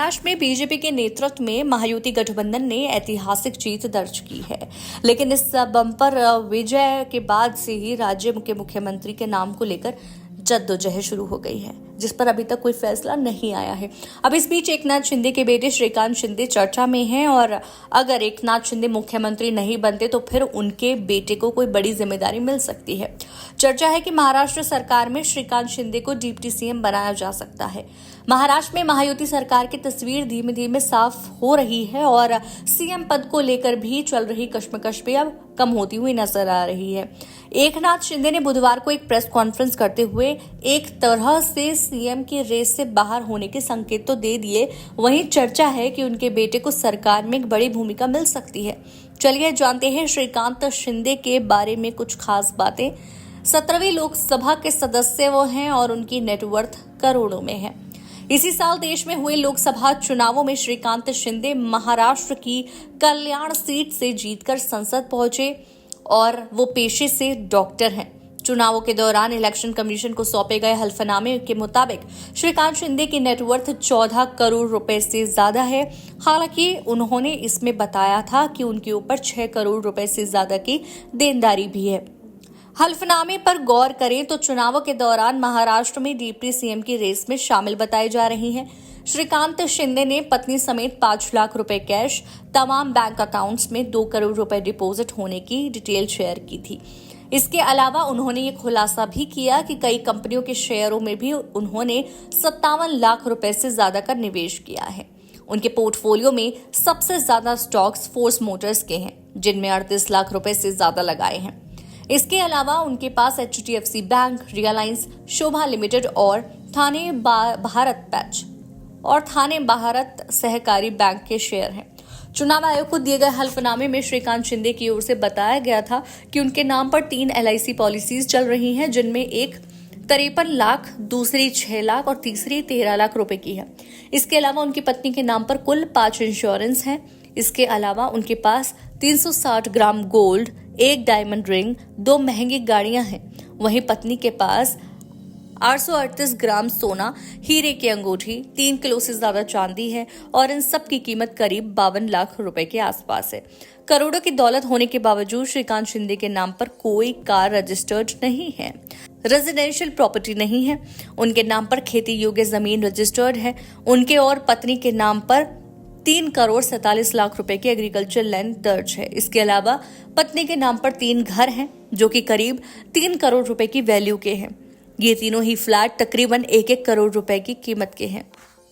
महाराष्ट्र में बीजेपी के नेतृत्व में महायुति गठबंधन ने ऐतिहासिक जीत दर्ज की है, लेकिन इस बम्पर विजय के बाद से ही राज्य के मुख्यमंत्री के नाम को लेकर जद्दोजहद शुरू हो गई है, जिस पर अभी तक कोई फैसला नहीं आया है। अब इस बीच एकनाथ शिंदे के बेटे श्रीकांत शिंदे चर्चा में हैं और अगर एकनाथ शिंदे मुख्यमंत्री नहीं बनते तो फिर उनके बेटे को कोई बड़ी जिम्मेदारी मिल सकती है। चर्चा है कि महाराष्ट्र सरकार में श्रीकांत शिंदे को डिप्टी सीएम बनाया जा सकता है। महाराष्ट्र में महायुति सरकार की तस्वीर धीमे धीमे साफ हो रही है और सीएम पद को लेकर भी चल रही कश्मकश भी अब कम होती हुई नजर आ रही है। एकनाथ शिंदे ने बुधवार को एक प्रेस कॉन्फ्रेंस करते हुए एक तरह से सीएम की रेस से बाहर होने के संकेत तो दे दिए, वहीं चर्चा है कि उनके बेटे को सरकार में एक बड़ी भूमिका मिल सकती है। चलिए जानते हैं श्रीकांत शिंदे के बारे में कुछ खास बातें। 17वीं लोकसभा के सदस्य वो हैं और उनकी नेटवर्थ करोड़ों में है। इसी साल देश में हुए लोकसभा चुनावों में श्रीकांत शिंदे महाराष्ट्र की कल्याण सीट से जीतकर संसद पहुंचे और वो पेशे से डॉक्टर हैं। चुनावों के दौरान इलेक्शन कमीशन को सौंपे गए हल्फनामे के मुताबिक श्रीकांत शिंदे की नेटवर्थ 14 करोड़ रुपए से ज्यादा है। हालांकि उन्होंने इसमें बताया था कि उनके ऊपर 6 करोड़ रुपए से ज्यादा की देनदारी भी है। हल्फनामे पर गौर करें तो चुनावों के दौरान महाराष्ट्र में डिप्टी सीएम की रेस में शामिल बताई जा रही हैं। श्रीकांत शिंदे ने पत्नी समेत 5 लाख रुपए कैश, तमाम बैंक अकाउंट्स में 2 करोड़ रुपए डिपॉजिट होने की डिटेल शेयर की थी। इसके अलावा उन्होंने ये खुलासा भी किया कि कई कंपनियों के शेयरों में भी उन्होंने 57 लाख रुपए से ज्यादा का निवेश किया है। उनके पोर्टफोलियो में सबसे ज्यादा स्टॉक्स फोर्स मोटर्स के हैं, जिनमें 38 लाख रुपए से ज्यादा लगाए हैं। इसके अलावा उनके पास HDFC बैंक, रिलायंस, शोभा लिमिटेड और थाने भारत सहकारी बैंक के शेयर हैं। चुनाव आयोग को दिए गए हल्फनामे में श्रीकांत शिंदे की ओर से बताया गया था कि उनके नाम पर 3 LIC पॉलिसीज चल रही हैं, जिनमें एक 53 लाख, दूसरी 6 लाख और तीसरी 13 लाख रुपए की है। इसके अलावा उनकी पत्नी के नाम पर कुल 5 इंश्योरेंस हैं। इसके अलावा उनके पास 360 ग्राम गोल्ड, 1 डायमंड रिंग, 2 महंगी गाड़ियां हैं। वहीं पत्नी के पास 838 ग्राम सोना, हीरे की अंगूठी, 3 किलो से ज्यादा चांदी है और इन सब की कीमत करीब 52 लाख रुपए के आसपास है। करोड़ों की दौलत होने के बावजूद श्रीकांत शिंदे के नाम पर कोई कार रजिस्टर्ड नहीं है, रेजिडेंशियल प्रॉपर्टी नहीं है। उनके नाम पर खेती योग्य जमीन रजिस्टर्ड है। उनके और पत्नी के नाम पर 3 करोड़ 47 लाख रुपए की एग्रीकल्चर लैंड दर्ज है। इसके अलावा पत्नी के नाम पर 3 घर हैं, जो कि करीब 3 करोड़ रुपए की वैल्यू के हैं। ये तीनों ही फ्लैट तकरीबन 1-1 करोड़ रुपए की कीमत के हैं।